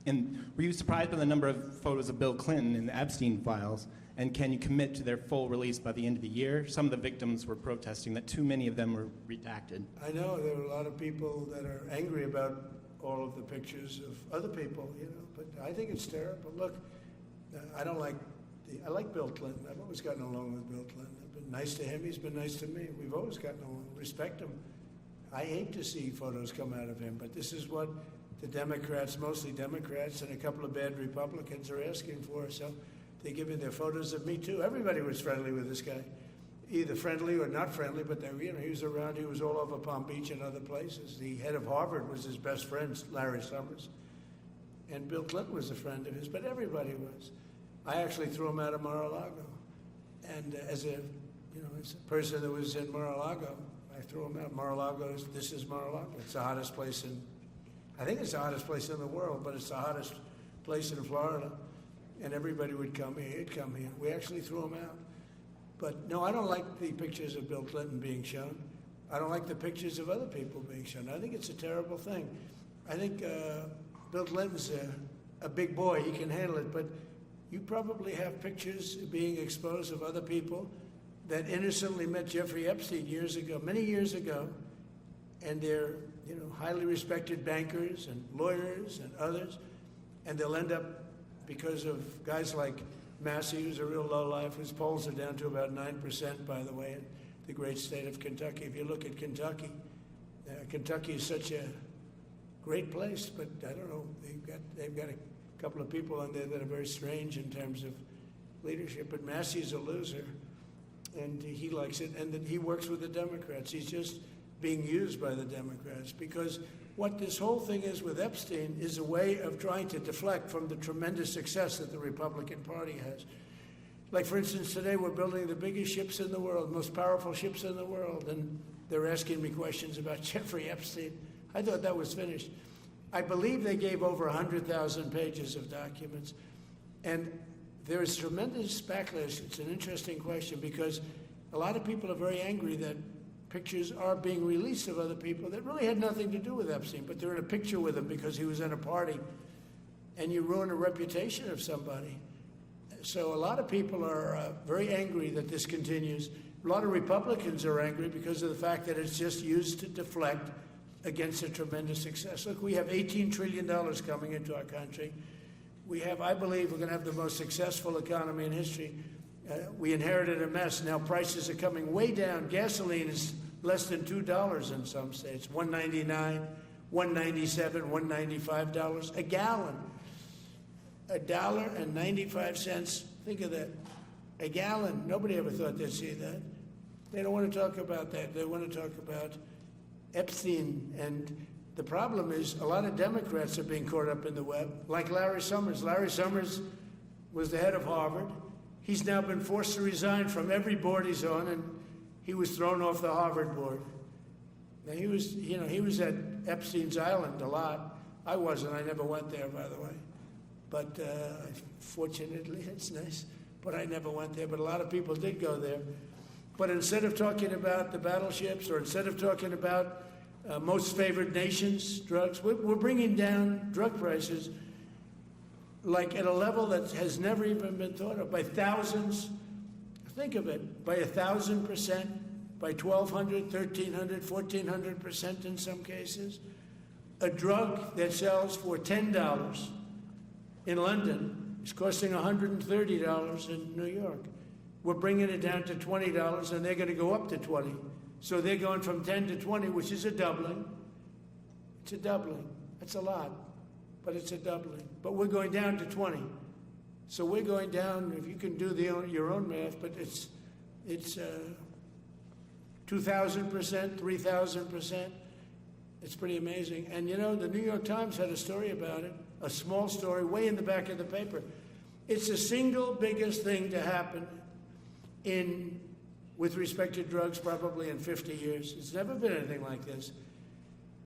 And were you surprised by the number of photos of Bill Clinton in the Epstein Files? And can you commit to their full release by the end of the year? Some of the victims were protesting that too many of them were redacted. I know there are a lot of people that are angry about all of the pictures of other people, you know, but I think it's terrible. Look, I like Bill Clinton. I've always gotten along with Bill Clinton. I've been nice to him. He's been nice to me. We've always gotten along. Respect him. I hate to see photos come out of him, but this is what the Democrats, mostly Democrats, and a couple of bad Republicans are asking for. So they give me their photos of me too. Everybody was friendly with this guy, either friendly or not friendly. But they, he was around. He was all over Palm Beach and other places. The head of Harvard was his best friend, Larry Summers, and Bill Clinton was a friend of his. But everybody was. I actually threw him out of Mar-a-Lago, and as a person that was in Mar-a-Lago, I threw him out. Mar-a-Lago, this is Mar-a-Lago. It's the hottest place I think it's the hottest place in the world, but it's the hottest place in Florida. And everybody would come here. He'd come here. We actually threw him out. But no, I don't like the pictures of Bill Clinton being shown. I don't like the pictures of other people being shown. I think it's a terrible thing. I think Bill Clinton's a big boy. He can handle it. But you probably have pictures being exposed of other people that innocently met Jeffrey Epstein years ago, many years ago, and they're highly respected bankers and lawyers and others, and they'll end up, because of guys like Massey, who's a real lowlife, whose polls are down to about 9%, by the way, in the great state of Kentucky. If you look at Kentucky, Kentucky is such a great place, but I don't know, they've got a couple of people on there that are very strange in terms of leadership, but Massey's a loser, and he likes it, and then he works with the Democrats. He's just being used by the Democrats, because what this whole thing is with Epstein is a way of trying to deflect from the tremendous success that the Republican Party has. Like, for instance, today we're building the biggest ships in the world, most powerful ships in the world, and they're asking me questions about Jeffrey Epstein. I thought that was finished. I believe they gave over 100,000 pages of documents, and there is tremendous backlash. It's an interesting question, because a lot of people are very angry that pictures are being released of other people that really had nothing to do with Epstein, but they're in a picture with him because he was at a party, and you ruin a reputation of somebody. So a lot of people are very angry that this continues. A lot of Republicans are angry because of the fact that it's just used to deflect against a tremendous success. Look, we have $18 trillion coming into our country. We have, I believe, we're going to have the most successful economy in history. We inherited a mess. Now prices are coming way down. Gasoline is less than $2 in some states, $1.99, $1.97, $1.95 a gallon. $1.95. Think of that. A gallon. Nobody ever thought they'd see that. They don't want to talk about that. They want to talk about Epstein. And the problem is a lot of Democrats are being caught up in the web, like Larry Summers. Larry Summers was the head of Harvard. He's now been forced to resign from every board he's on, and he was thrown off the Harvard board. Now, he was at Epstein's Island a lot. I wasn't. I never went there, by the way. But fortunately, it's nice. But I never went there. But a lot of people did go there. But instead of talking about the battleships, or instead of talking about most favored nations drugs, we're bringing down drug prices like at a level that has never even been thought of, by thousands. Think of it, by 1,000%, by 1,200, 1,300, 1,400% in some cases. A drug that sells for $10 in London is costing $130 in New York. We're bringing it down to $20, and they're going to go up to 20. So they're going from 10 to 20, which is a doubling. It's a doubling. That's a lot, but it's a doubling. But we're going down to 20. So we're going down, if you can do your own math, but it's 2,000%, 3,000%. It's pretty amazing. And the New York Times had a story about it, a small story, way in the back of the paper. It's the single biggest thing to happen with respect to drugs probably in 50 years. It's never been anything like this.